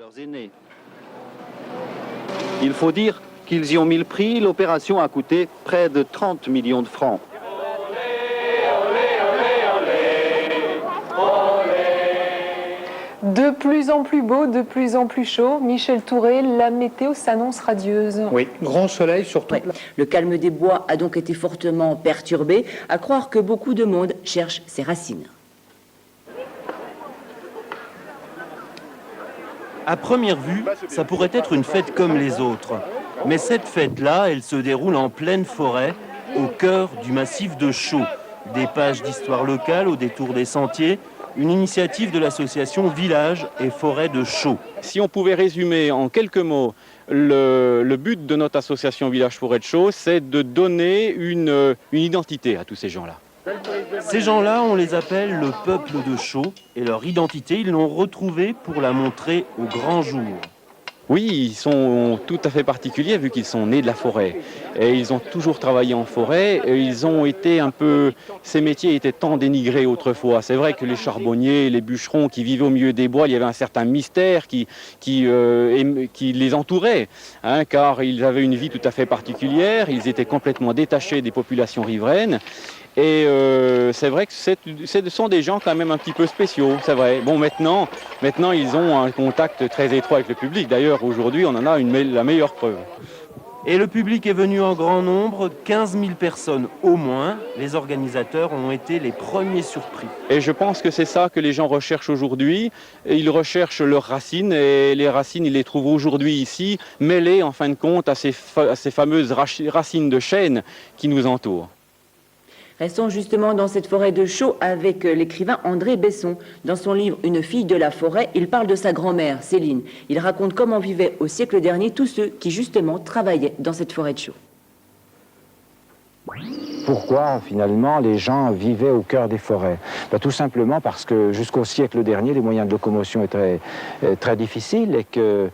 leurs aînés. Il faut dire qu'ils y ont mis le prix. L'opération a coûté près de 30 millions de francs. De plus en plus beau, de plus en plus chaud. Michel Touré, la météo s'annonce radieuse. Oui, grand soleil surtout. Ouais. Le calme des bois a donc été fortement perturbé, à croire que beaucoup de monde cherche ses racines. À première vue, ça pourrait être une fête comme les autres. Mais cette fête-là, elle se déroule en pleine forêt, au cœur du massif de Chaux. Des pages d'histoire locale au détour des sentiers, une initiative de l'association Village et Forêt de Chaux. Si on pouvait résumer en quelques mots le but de notre association Village Forêt de Chaux, c'est de donner une identité à tous ces gens-là. Ces gens-là, on les appelle le peuple de Chaux, et leur identité, ils l'ont retrouvée pour la montrer au grand jour. Oui, ils sont tout à fait particuliers vu qu'ils sont nés de la forêt. Et ils ont toujours travaillé en forêt. Et ils ont été un peu... Ces métiers étaient tant dénigrés autrefois. C'est vrai que les charbonniers, les bûcherons qui vivaient au milieu des bois, il y avait un certain mystère qui les entourait. Hein, car ils avaient une vie tout à fait particulière. Ils étaient complètement détachés des populations riveraines. Et c'est vrai que ce sont des gens quand même un petit peu spéciaux, c'est vrai. Bon, maintenant, ils ont un contact très étroit avec le public. D'ailleurs, aujourd'hui, on en a la meilleure preuve. Et le public est venu en grand nombre, 15 000 personnes au moins. Les organisateurs ont été les premiers surpris. Et je pense que c'est ça que les gens recherchent aujourd'hui. Ils recherchent leurs racines, et les racines, ils les trouvent aujourd'hui ici, mêlées en fin de compte à ces fameuses racines de chêne qui nous entourent. Restons justement dans cette forêt de Chaux avec l'écrivain André Besson. Dans son livre « Une fille de la forêt », il parle de sa grand-mère, Céline. Il raconte comment vivaient au siècle dernier tous ceux qui justement travaillaient dans cette forêt de Chaux. Pourquoi finalement les gens vivaient au cœur des forêts? Tout simplement parce que jusqu'au siècle dernier, les moyens de locomotion étaient très difficiles et que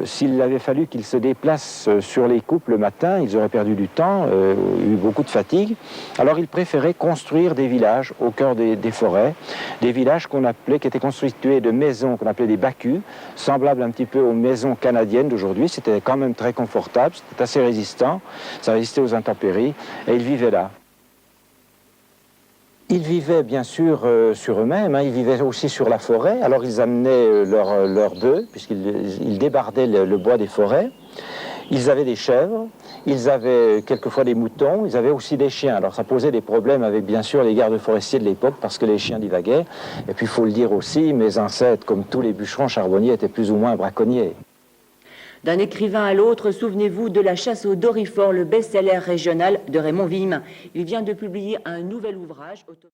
s'il avait fallu qu'ils se déplacent sur les coupes le matin, ils auraient perdu du temps, eu beaucoup de fatigue. Alors ils préféraient construire des villages au cœur des forêts, des villages qui étaient constitués de maisons qu'on appelait des bacus, semblables un petit peu aux maisons canadiennes d'aujourd'hui. C'était quand même très confortable, c'était assez résistant, ça résistait aux intempéries. Et ils vivaient là. Ils vivaient bien sûr sur eux-mêmes, hein, ils vivaient aussi sur la forêt. Alors ils amenaient leurs bœufs, puisqu'ils débardaient le bois des forêts. Ils avaient des chèvres, ils avaient quelquefois des moutons, ils avaient aussi des chiens. Alors ça posait des problèmes avec bien sûr les gardes forestiers de l'époque, parce que les chiens divaguaient. Et puis il faut le dire aussi, mes ancêtres, comme tous les bûcherons charbonniers, étaient plus ou moins braconniers. D'un écrivain à l'autre, souvenez-vous de La chasse au dorifort, le best-seller régional de Raymond Villemin. Il vient de publier un nouvel ouvrage.